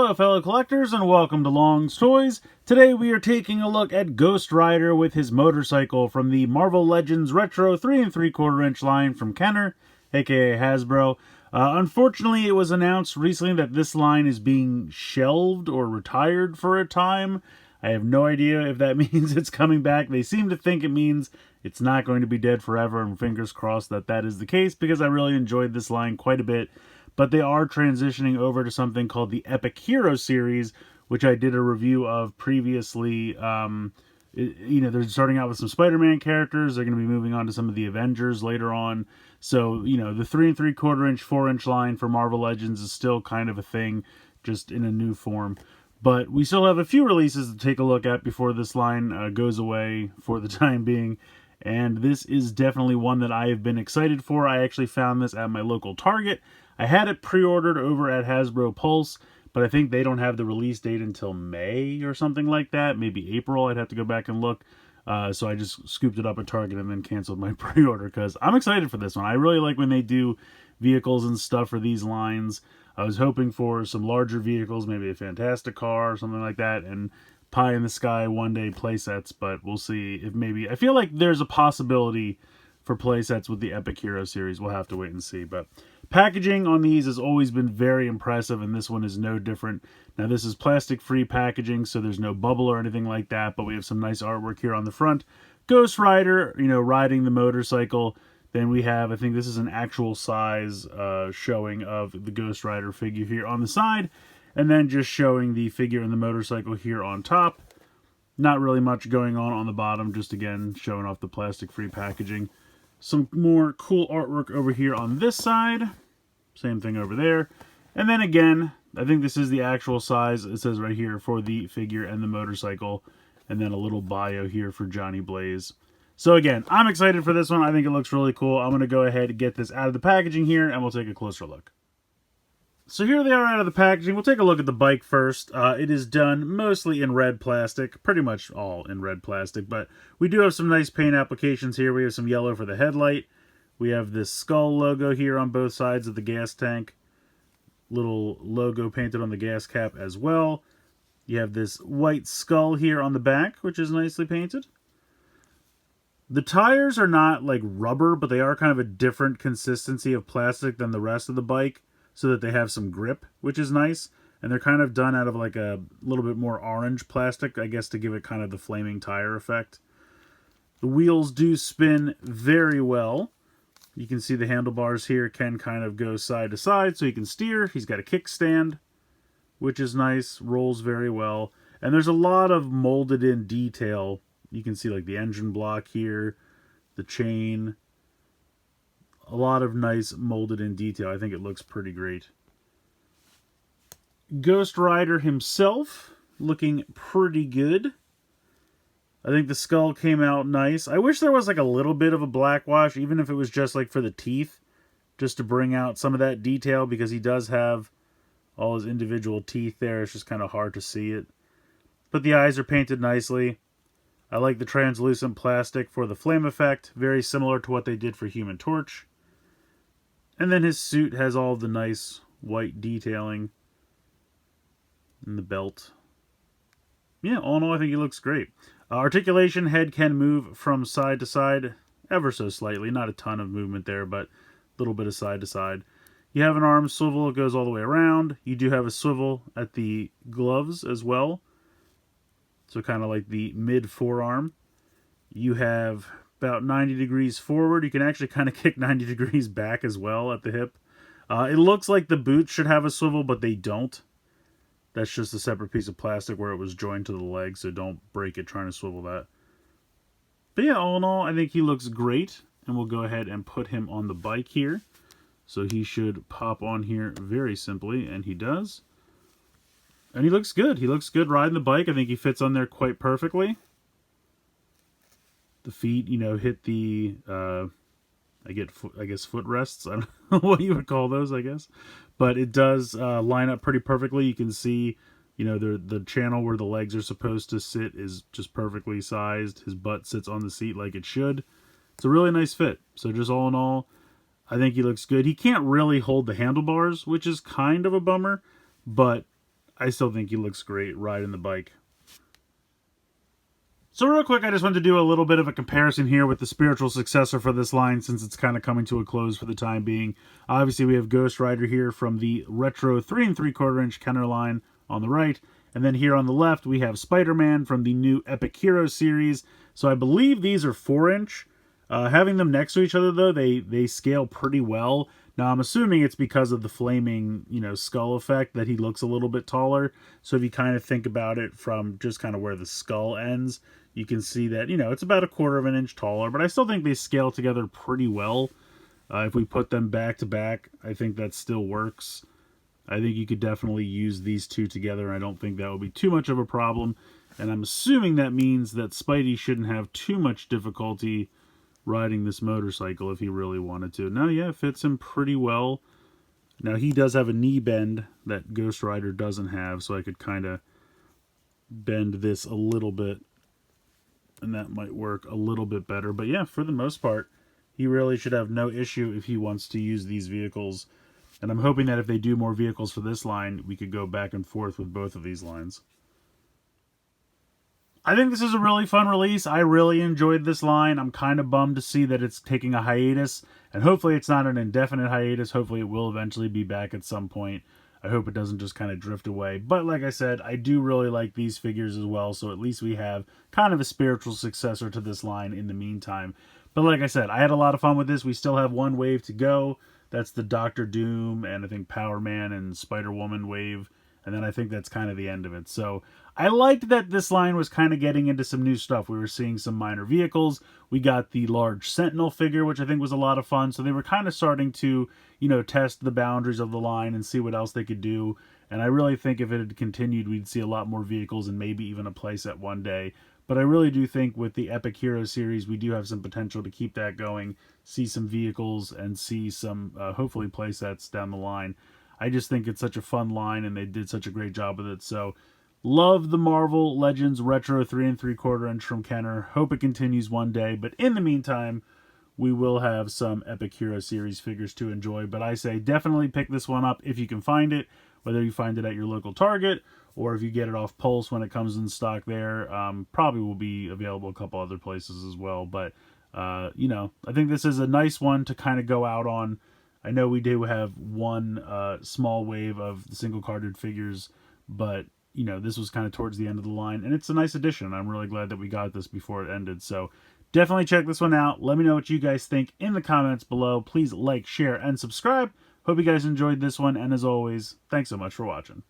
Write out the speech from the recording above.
Hello fellow collectors and welcome to Long's Toys. Today we are taking a look at Ghost Rider with his motorcycle from the Marvel Legends Retro 3 3/4 inch line from Kenner, aka Hasbro. Unfortunately, it was announced recently that this line is being shelved or retired for a time. I have no idea if that means it's coming back. They seem to think it means it's not going to be dead forever, and fingers crossed that that is the case because I really enjoyed this line quite a bit. But they are transitioning over to something called the Epic Hero series, which I did a review of previously. They're starting out with some Spider-Man characters. They're going to be moving on to some of the Avengers later on. So, the 3 3/4 inch, 4-inch line for Marvel Legends is still kind of a thing, just in a new form. But we still have a few releases to take a look at before this line goes away for the time being. And this is definitely one that I have been excited for. I actually found this at my local Target. I had it pre-ordered over at Hasbro Pulse, but I think they don't have the release date until May or something like that. Maybe April. I'd have to go back and look. So I just scooped it up at Target and then canceled my pre-order because I'm excited for this one. I really like when they do vehicles and stuff for these lines. I was hoping for some larger vehicles, maybe a Fantastic car or something like that, and pie in the sky one day playsets, but we'll see if maybe... I feel like there's a possibility for playsets with the Epic Hero series. We'll have to wait and see, but packaging on these has always been very impressive, and this one is no different. Now, this is plastic-free packaging, so there's no bubble or anything like that, but we have some nice artwork here on the front. Ghost Rider, riding the motorcycle. Then we have, I think this is an actual size showing of the Ghost Rider figure here on the side, and then just showing the figure and the motorcycle here on top. Not really much going on the bottom, just again showing off the plastic-free packaging. Some more cool artwork over here on this side. Same thing over there. And then again, I think this is the actual size. It says right here for the figure and the motorcycle. And then a little bio here for Johnny Blaze. So again, I'm excited for this one. I think it looks really cool. I'm going to go ahead and get this out of the packaging here and we'll take a closer look. So here they are out of the packaging. We'll take a look at the bike first. It is done mostly in red plastic, pretty much all in red plastic, but we do have some nice paint applications here. We have some yellow for the headlight. We have this skull logo here on both sides of the gas tank. Little logo painted on the gas cap as well. You have this white skull here on the back, which is nicely painted. The tires are not like rubber, but they are kind of a different consistency of plastic than the rest of the bike, so that they have some grip, which is nice. And they're kind of done out of like a little bit more orange plastic, I guess, to give it kind of the flaming tire effect. The wheels do spin very well. You can see the handlebars here can kind of go side to side so you can steer. He's got a kickstand, which is nice, rolls very well. And there's a lot of molded in detail. You can see like the engine block here, the chain. A lot of nice molded in detail. I think it looks pretty great. Ghost Rider himself looking pretty good. I think the skull came out nice. I wish there was like a little bit of a black wash, even if it was just like for the teeth, just to bring out some of that detail, because he does have all his individual teeth there. It's just kind of hard to see it. But the eyes are painted nicely. I like the translucent plastic for the flame effect, very similar to what they did for Human Torch. And then his suit has all the nice white detailing. And the belt. Yeah, all in all, I think he looks great. Articulation, head can move from side to side ever so slightly. Not a ton of movement there, but a little bit of side to side. You have an arm swivel. It goes all the way around. You do have a swivel at the gloves as well. So kind of like the mid-forearm. You have about 90 degrees forward. You can actually kind of kick 90 degrees back as well at the hip. It looks like the boots should have a swivel, but they don't. That's just a separate piece of plastic where it was joined to the leg, so don't break it trying to swivel that. But yeah, all in all, I think he looks great. And we'll go ahead and put him on the bike here. So he should pop on here very simply, and he does. And he looks good. He looks good riding the bike. I think he fits on there quite perfectly. The feet, hit the, I guess footrests. I don't know what you would call those, I guess. But it does line up pretty perfectly. You can see, the channel where the legs are supposed to sit is just perfectly sized. His butt sits on the seat like it should. It's a really nice fit. So just all in all, I think he looks good. He can't really hold the handlebars, which is kind of a bummer. But I still think he looks great riding the bike. So real quick, I just wanted to do a little bit of a comparison here with the spiritual successor for this line, since it's kind of coming to a close for the time being. Obviously, we have Ghost Rider here from the Retro 3 3/4 inch Kenner line on the right. And then here on the left, we have Spider-Man from the new Epic Hero series. So I believe these are 4-inch. Having them next to each other, though, they scale pretty well. Now, I'm assuming it's because of the flaming, skull effect that he looks a little bit taller. So if you kind of think about it from just kind of where the skull ends, you can see that, it's about 1/4 inch taller. But I still think they scale together pretty well. If we put them back to back, I think that still works. I think you could definitely use these two together. I don't think that would be too much of a problem. And I'm assuming that means that Spidey shouldn't have too much difficulty riding this motorcycle if he really wanted to. Now, yeah, it fits him pretty well. Now, he does have a knee bend that Ghost Rider doesn't have, so I could kind of bend this a little bit, and that might work a little bit better. But yeah, for the most part, he really should have no issue if he wants to use these vehicles. And I'm hoping that if they do more vehicles for this line, we could go back and forth with both of these lines. I think this is a really fun release. I really enjoyed this line. I'm kind of bummed to see that it's taking a hiatus. And hopefully it's not an indefinite hiatus. Hopefully it will eventually be back at some point. I hope it doesn't just kind of drift away. But like I said, I do really like these figures as well. So at least we have kind of a spiritual successor to this line in the meantime. But like I said, I had a lot of fun with this. We still have one wave to go. That's the Doctor Doom and I think Power Man and Spider-Woman wave. And then I think that's kind of the end of it. So I liked that this line was kind of getting into some new stuff. We were seeing some minor vehicles. We got the large Sentinel figure, which I think was a lot of fun. So they were kind of starting to, test the boundaries of the line and see what else they could do. And I really think if it had continued, we'd see a lot more vehicles and maybe even a playset one day. But I really do think with the Epic Hero series, we do have some potential to keep that going, see some vehicles, and see some, hopefully, playsets down the line. I just think it's such a fun line, and they did such a great job with it. So, love the Marvel Legends Retro 3 3/4 inch from Kenner. Hope it continues one day. But in the meantime, we will have some Epic Hero series figures to enjoy. But I say definitely pick this one up if you can find it, whether you find it at your local Target or if you get it off Pulse when it comes in stock there. Probably will be available a couple other places as well. But, I think this is a nice one to kind of go out on. I know we do have one small wave of the single-carded figures, but, this was kind of towards the end of the line. And it's a nice addition. I'm really glad that we got this before it ended. So definitely check this one out. Let me know what you guys think in the comments below. Please like, share, and subscribe. Hope you guys enjoyed this one. And as always, thanks so much for watching.